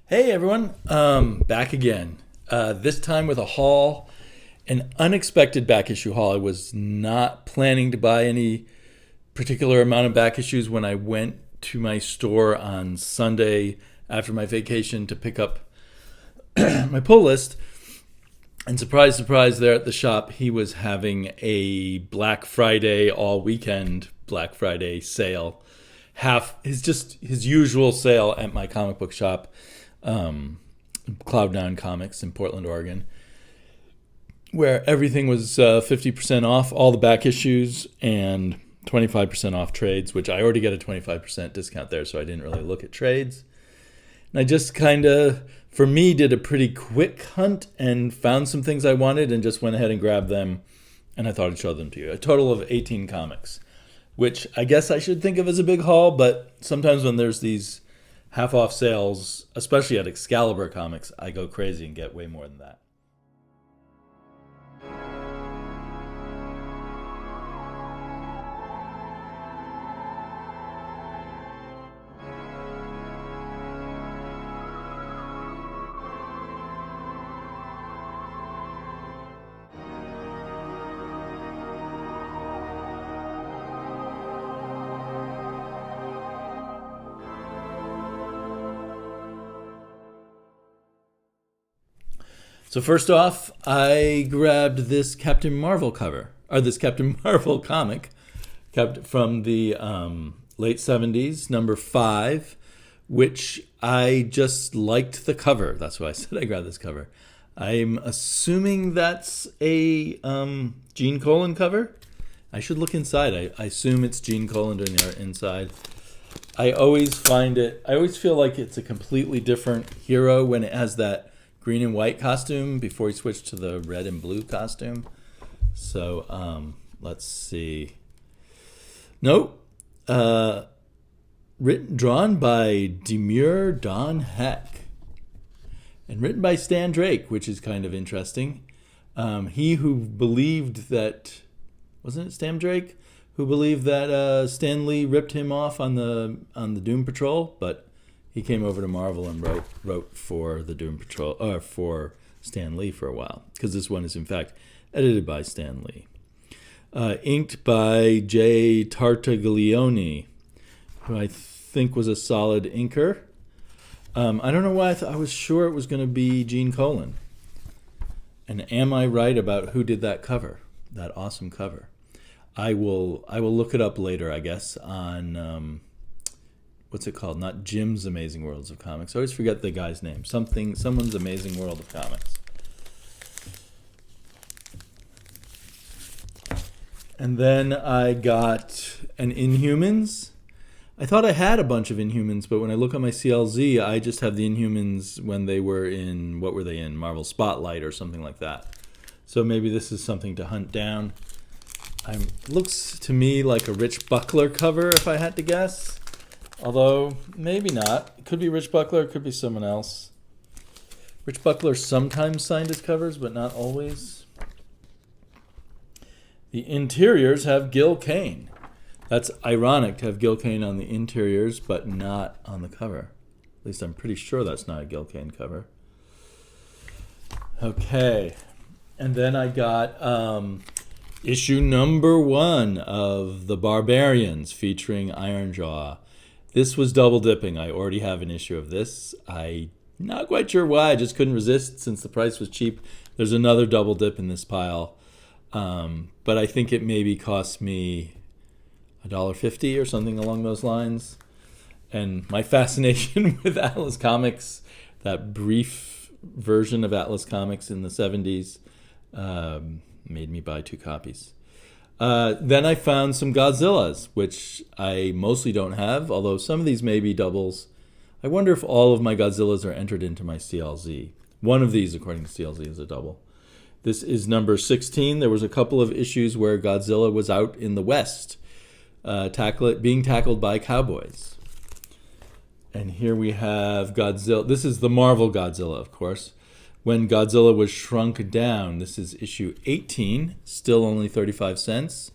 Hey everyone, back again. This time with a haul, an unexpected back issue haul. I was not planning to buy any particular amount of back issues when I went to my store on Sunday after my vacation to pick up my pull list. And surprise, surprise, there at the shop, he was having a Black Friday all weekend Black Friday sale. His usual sale at my comic book shop, Cloud9 Comics in Portland, Oregon, where everything was 50% off, all the back issues, and 25% off trades, which I already get a 25% discount there, so I didn't really look at trades. And I just kind of, for me, did a pretty quick hunt and found some things I wanted and just went ahead and grabbed them, and I thought I'd show them to you. A total of 18 comics, which I guess I should think of as a big haul, but sometimes when there's these half-off sales, especially at Excalibur Comics, I go crazy and get way more than that. So first off, I grabbed this Captain Marvel cover, or this Captain Marvel comic, from the late 70s, number 5, which I just liked the cover. That's why I said I grabbed this cover. I'm assuming that's a Gene Colan cover. I should look inside. I assume it's Gene Colan doing the art inside. I always feel like it's a completely different hero when it has that green and white costume before he switched to the red and blue costume. So let's see. Nope. Drawn by Demure Don Heck. And written by Stan Drake, which is kind of interesting. He who believed that, wasn't it Stan Drake? Who believed that Stan Lee ripped him off on the Doom Patrol, but he came over to Marvel and wrote for the Doom Patrol, or for Stan Lee for a while, because this one is in fact edited by Stan Lee. Inked by Jay Tartaglione, who I think was a solid inker. I don't know why I was sure it was going to be Gene Colan. And am I right about who did that cover? That awesome cover. I will look it up later, I guess, on what's it called? Not Jim's Amazing Worlds of Comics. I always forget the guy's name. Someone's Amazing World of Comics. And then I got an Inhumans. I thought I had a bunch of Inhumans, but when I look at my CLZ, I just have the Inhumans when they were in, what were they in? Marvel Spotlight or something like that. So maybe this is something to hunt down. Looks to me like a Rich Buckler cover, if I had to guess. Although, maybe not. It could be Rich Buckler, it could be someone else. Rich Buckler sometimes signed his covers, but not always. The interiors have Gil Kane. That's ironic to have Gil Kane on the interiors, but not on the cover. At least I'm pretty sure that's not a Gil Kane cover. Okay. And then I got issue number 1 of The Barbarians featuring Ironjaw. This was double dipping. I already have an issue of this. I'm not quite sure why. I just couldn't resist since the price was cheap. There's another double dip in this pile. But I think it maybe cost me $1.50 or something along those lines. And my fascination with Atlas Comics, that brief version of Atlas Comics in the 70s, made me buy 2 copies. Then I found some Godzillas, which I mostly don't have, although some of these may be doubles. I wonder if all of my Godzillas are entered into my CLZ. One of these, according to CLZ, is a double. This is number 16. There was a couple of issues where Godzilla was out in the West, being tackled by cowboys. And here we have Godzilla. This is the Marvel Godzilla, of course. When Godzilla was shrunk down. This is issue 18, still only 35 cents.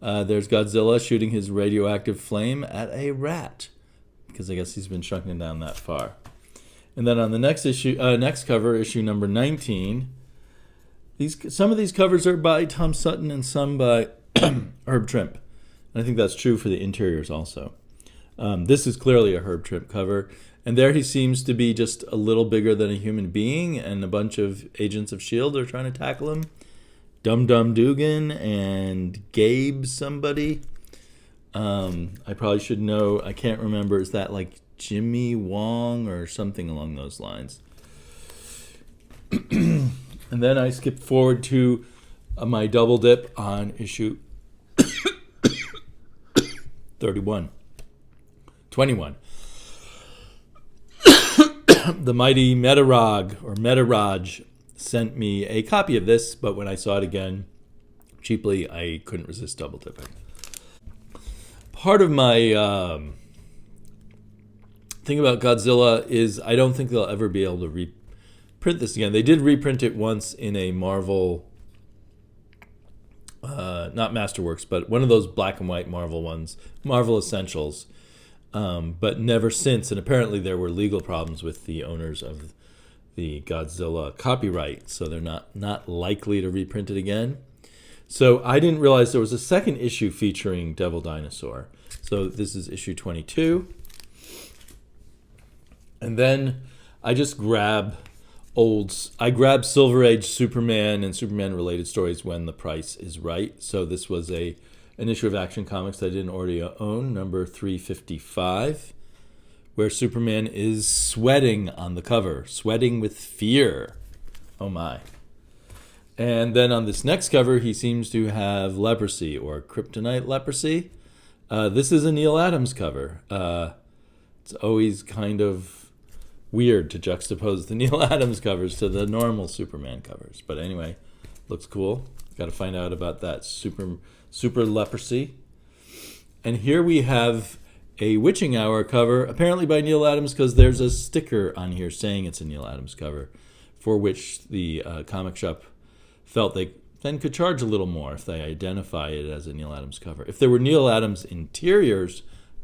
There's Godzilla shooting his radioactive flame at a rat, because I guess he's been shrunken down that far. And then on the next cover, issue number 19, some of these covers are by Tom Sutton and some by Herb Trimpe. And I think that's true for the interiors also. This is clearly a Herb Trimpe cover. And there he seems to be just a little bigger than a human being, and a bunch of agents of S.H.I.E.L.D. are trying to tackle him. Dum Dum Dugan and Gabe somebody. I probably should know. I can't remember. Is that like Jimmy Wong or something along those lines? And then I skipped forward to my double dip on issue 21. The mighty Metaraj sent me a copy of this, but when I saw it again cheaply, I couldn't resist double dipping. Part of my thing about Godzilla is I don't think they'll ever be able to reprint this again. They did reprint it once in a Marvel, not Masterworks, but one of those black and white Marvel ones, Marvel Essentials, but never since. And apparently there were legal problems with the owners of the Godzilla copyright, so they're not likely to reprint it again. So I didn't realize there was a second issue featuring Devil Dinosaur. So this is issue 22. And then I just grab Silver Age Superman and Superman-related stories when the price is right. So this was an issue of Action Comics that I didn't already own, number 355, where Superman is sweating on the cover, sweating with fear. Oh my. And then on this next cover, he seems to have leprosy or kryptonite leprosy. This is a Neal Adams cover. It's always kind of weird to juxtapose the Neal Adams covers to the normal Superman covers. But anyway, looks cool. Got to find out about that super leprosy. And here we have a Witching Hour cover, apparently by Neal Adams, because there's a sticker on here saying it's a Neal Adams cover, for which the comic shop felt they then could charge a little more if they identify it as a Neal Adams cover. If there were Neal Adams interiors,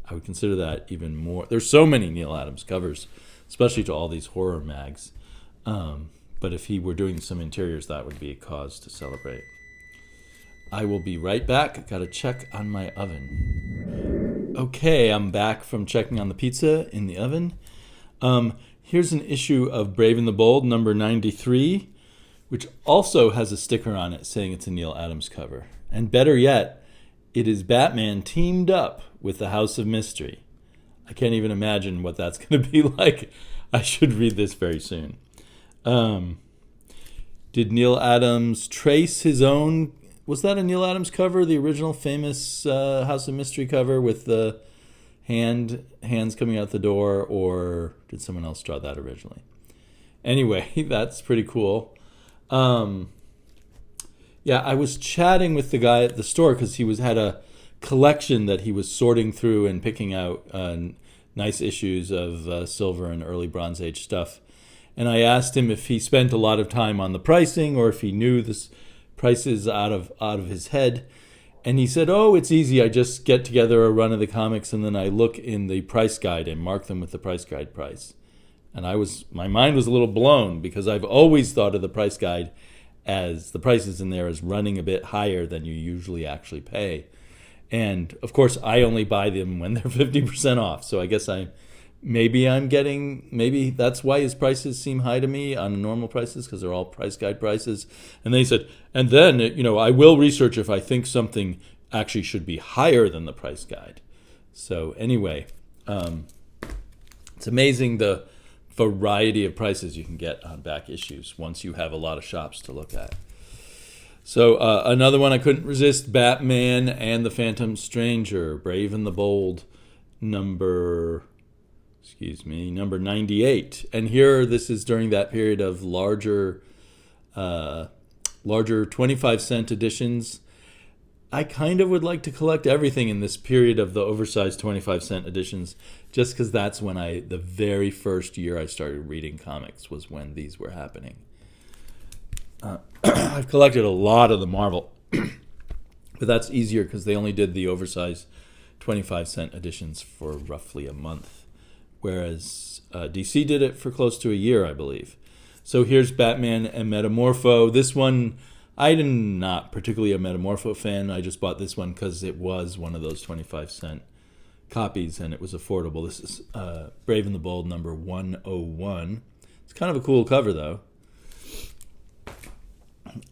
I would consider that even more. There's so many Neal Adams covers, especially to all these horror mags. But if he were doing some interiors, that would be a cause to celebrate. I will be right back. Got to check on my oven. Okay, I'm back from checking on the pizza in the oven. Here's an issue of Brave and the Bold, number 93, which also has a sticker on it saying it's a Neal Adams cover. And better yet, it is Batman teamed up with the House of Mystery. I can't even imagine what that's going to be like. I should read this very soon. Did Neal Adams trace his own... Was that a Neal Adams cover, the original famous House of Mystery cover with the hands coming out the door, or did someone else draw that originally? Anyway, that's pretty cool. Yeah, I was chatting with the guy at the store because he had a collection that he was sorting through and picking out nice issues of Silver and early Bronze Age stuff. And I asked him if he spent a lot of time on the pricing or if he knew this prices out of his head. And he said, oh, it's easy. I just get together a run of the comics and then I look in the price guide and mark them with the price guide price. And my mind was a little blown because I've always thought of the price guide as the prices in there as running a bit higher than you usually actually pay. And of course, I only buy them when they're 50% off. So I guess maybe that's why his prices seem high to me on normal prices, because they're all price guide prices. And they said, and then, I will research if I think something actually should be higher than the price guide. So anyway, it's amazing the variety of prices you can get on back issues once you have a lot of shops to look at. So another one I couldn't resist, Batman and the Phantom Stranger, Brave and the Bold, number 98. And here, this is during that period of larger 25-cent editions. I kind of would like to collect everything in this period of the oversized 25-cent editions, just because that's when the very first year I started reading comics was when these were happening. I've collected a lot of the Marvel, but that's easier because they only did the oversized 25-cent editions for roughly a month. whereas DC did it for close to a year, I believe. So here's Batman and Metamorpho. This one, I'm not particularly a Metamorpho fan. I just bought this one because it was one of those 25-cent copies and it was affordable. This is Brave and the Bold number 101. It's kind of a cool cover, though.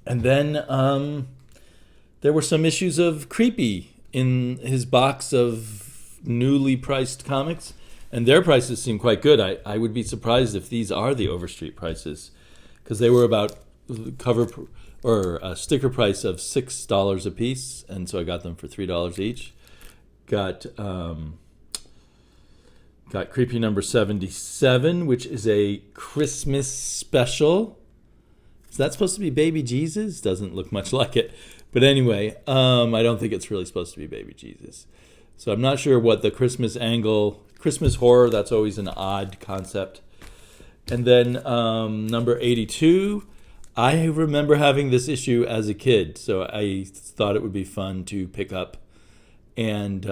And then there were some issues of Creepy in his box of newly priced comics, and their prices seem quite good. I would be surprised if these are the Overstreet prices, because they were about cover or a sticker price of $6 a piece, and so I got them for $3 each. Got Creepy number 77, which is a Christmas special. Is that supposed to be Baby Jesus? Doesn't look much like it. But anyway, I don't think it's really supposed to be Baby Jesus. So I'm not sure what the Christmas angle, Christmas horror, that's always an odd concept. And then number 82, I remember having this issue as a kid, so I thought it would be fun to pick up and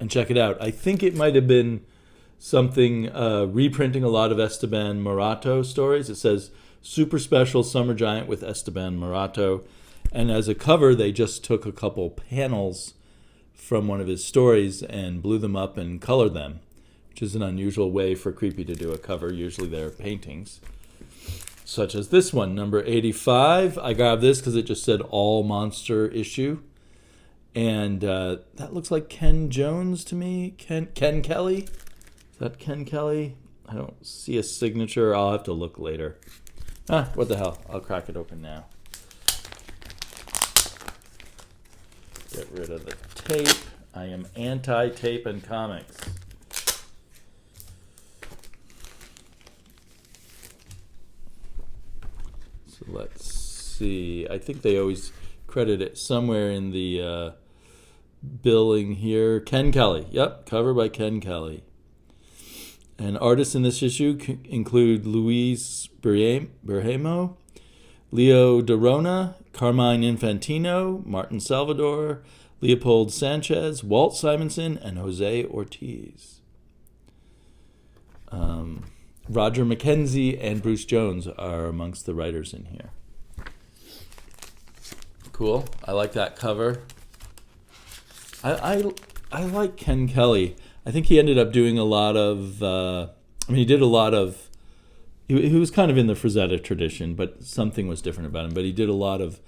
check it out. I think it might have been something reprinting a lot of Esteban Morato stories. It says, Super Special Summer Giant with Esteban Morato. And as a cover, they just took a couple panels from one of his stories and blew them up and colored them, which is an unusual way for Creepy to do a cover. Usually they're paintings, such as this one, number 85. I grabbed this because it just said All Monster Issue. And that looks like Ken Jones to me. Ken Kelly? Is that Ken Kelly? I don't see a signature. I'll have to look later. What the hell? I'll crack it open now. Get rid of the tape. I am anti-tape and comics. So let's see. I think they always credit it somewhere in the billing here. Ken Kelly. Yep, cover by Ken Kelly. And artists in this issue include Luis Berhemo, Leo Dorona, Carmine Infantino, Martin Salvador, Leopold Sanchez, Walt Simonson, and Jose Ortiz. Roger McKenzie and Bruce Jones are amongst the writers in here. Cool. I like that cover. I like Ken Kelly. I think he ended up doing a lot of, he did a lot of, he was kind of in the Frazetta tradition, but something was different about him. But he did a lot of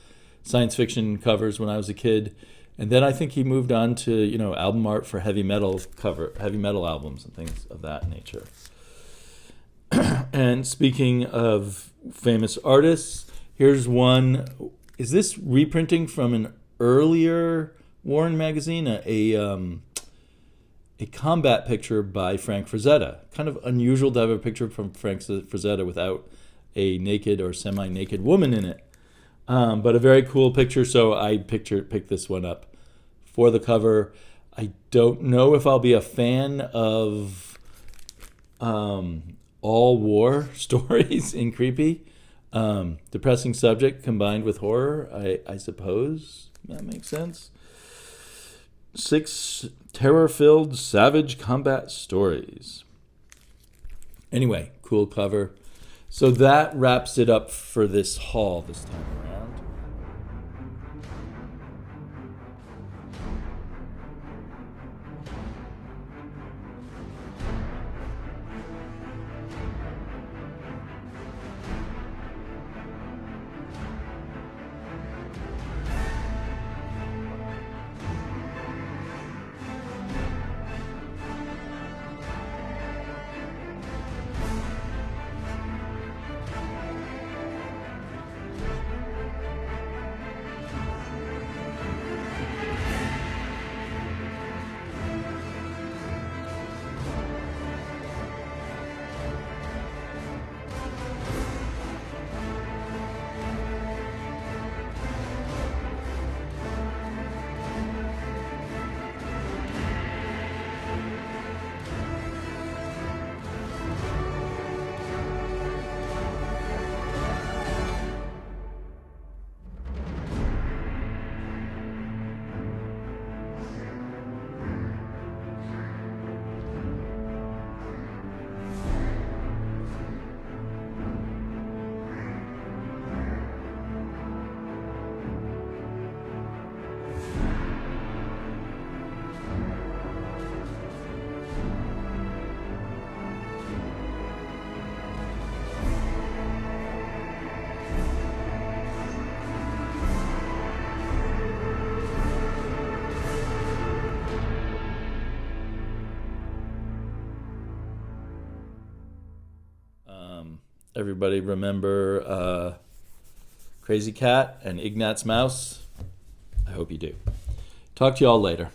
science fiction covers when I was a kid. And then I think he moved on to, album art for heavy metal albums and things of that nature. And speaking of famous artists, here's one. Is this reprinting from an earlier Warren magazine? A combat picture by Frank Frazetta. Kind of unusual to have a picture from Frank Frazetta without a naked or semi-naked woman in it. But a very cool picture, so I picked this one up for the cover. I don't know if I'll be a fan of all war stories in Creepy. Depressing subject combined with horror, I suppose. That makes sense. 6 terror-filled savage combat stories. Anyway, cool cover. So that wraps it up for this haul this time around. Everybody remember Crazy Cat and Ignatz Mouse? I hope you do. Talk to you all later.